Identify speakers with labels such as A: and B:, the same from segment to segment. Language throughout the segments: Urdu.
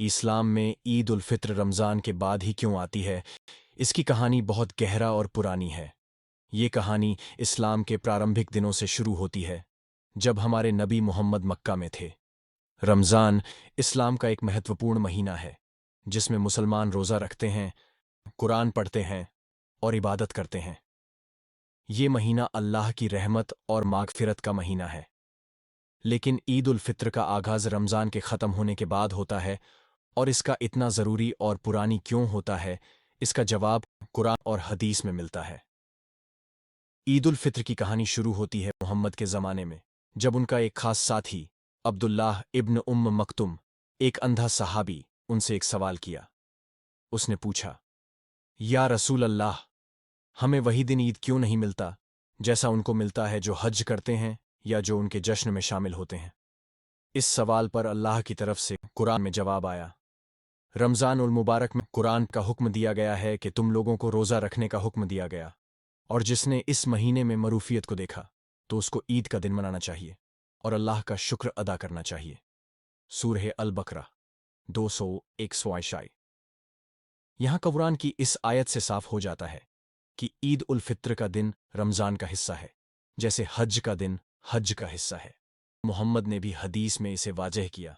A: اسلام میں عید الفطر رمضان کے بعد ہی کیوں آتی ہے؟ اس کی کہانی بہت گہرا اور پرانی ہے۔ یہ کہانی اسلام کے پرارمبھک دنوں سے شروع ہوتی ہے، جب ہمارے نبی محمد مکہ میں تھے۔ رمضان اسلام کا ایک مہتوپورن مہینہ ہے، جس میں مسلمان روزہ رکھتے ہیں، قرآن پڑھتے ہیں اور عبادت کرتے ہیں۔ یہ مہینہ اللہ کی رحمت اور مغفرت کا مہینہ ہے۔ لیکن عید الفطر کا آغاز رمضان کے ختم ہونے کے بعد ہوتا ہے، اور اس کا اتنا ضروری اور پرانی کیوں ہوتا ہے، اس کا جواب قرآن اور حدیث میں ملتا ہے۔ عید الفطر کی کہانی شروع ہوتی ہے محمد کے زمانے میں، جب ان کا ایک خاص ساتھی عبداللہ ابن مکتم، ایک اندھا صحابی، ان سے ایک سوال کیا۔ اس نے پوچھا، یا رسول اللہ، ہمیں وہی دن عید کیوں نہیں ملتا جیسا ان کو ملتا ہے جو حج کرتے ہیں یا جو ان کے جشن میں شامل ہوتے ہیں؟ اس سوال پر اللہ کی طرف سے قرآن میں جواب آیا۔ رمضان المبارک میں قرآن کا حکم دیا گیا ہے کہ تم لوگوں کو روزہ رکھنے کا حکم دیا گیا، اور جس نے اس مہینے میں معروفیت کو دیکھا تو اس کو عید کا دن منانا چاہیے اور اللہ کا شکر ادا کرنا چاہیے۔ سورہ البقرہ 201 یہاں قرآن کی اس آیت سے صاف ہو جاتا ہے کہ عید الفطر کا دن رمضان کا حصہ ہے، جیسے حج کا دن حج کا حصہ ہے۔ محمد نے بھی حدیث میں اسے واضح کیا،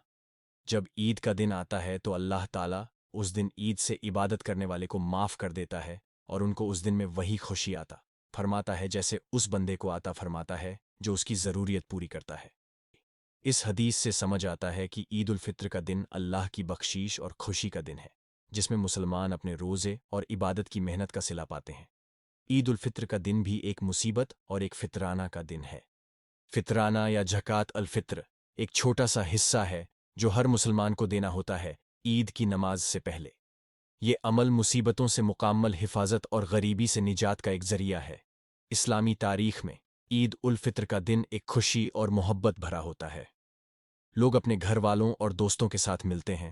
A: جب عید کا دن آتا ہے تو اللہ تعالیٰ اس دن عید سے عبادت کرنے والے کو معاف کر دیتا ہے، اور ان کو اس دن میں وہی خوشی عطا فرماتا ہے جیسے اس بندے کو عطا فرماتا ہے جو اس کی ضروریت پوری کرتا ہے۔ اس حدیث سے سمجھ آتا ہے کہ عید الفطر کا دن اللہ کی بخشش اور خوشی کا دن ہے، جس میں مسلمان اپنے روزے اور عبادت کی محنت کا صلہ پاتے ہیں۔ عید الفطر کا دن بھی ایک مصیبت اور ایک فطرانہ کا دن ہے۔ فطرانہ یا زکوٰۃ الفطر ایک چھوٹا سا حصہ ہے جو ہر مسلمان کو دینا ہوتا ہے عید کی نماز سے پہلے۔ یہ عمل مصیبتوں سے مکمل حفاظت اور غریبی سے نجات کا ایک ذریعہ ہے۔ اسلامی تاریخ میں عید الفطر کا دن ایک خوشی اور محبت بھرا ہوتا ہے۔ لوگ اپنے گھر والوں اور دوستوں کے ساتھ ملتے ہیں،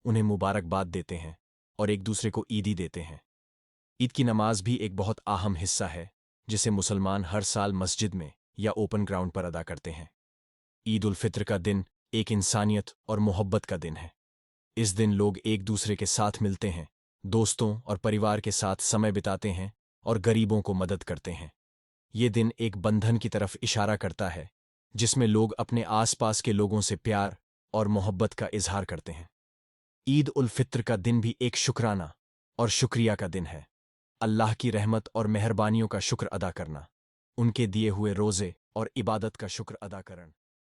A: انہیں مبارکباد دیتے ہیں اور ایک دوسرے کو عیدی دیتے ہیں۔ عید کی نماز بھی ایک بہت اہم حصہ ہے، جسے مسلمان ہر سال مسجد میں یا اوپن گراؤنڈ پر ادا کرتے ہیں۔ عید الفطر کا دن ایک انسانیت اور محبت کا دن ہے۔ اس دن لوگ ایک دوسرے کے ساتھ ملتے ہیں، دوستوں اور پریوار کے ساتھ سمے بتاتے ہیں اور غریبوں کو مدد کرتے ہیں۔ یہ دن ایک بندھن کی طرف اشارہ کرتا ہے، جس میں لوگ اپنے آس پاس کے لوگوں سے پیار اور محبت کا اظہار کرتے ہیں۔ عید الفطر کا دن بھی ایک شکرانہ اور شکریہ کا دن ہے۔ اللہ کی رحمت اور مہربانیوں کا شکر ادا کرنا، ان کے دیے ہوئے روزے اور عبادت کا شکر ادا کرنا۔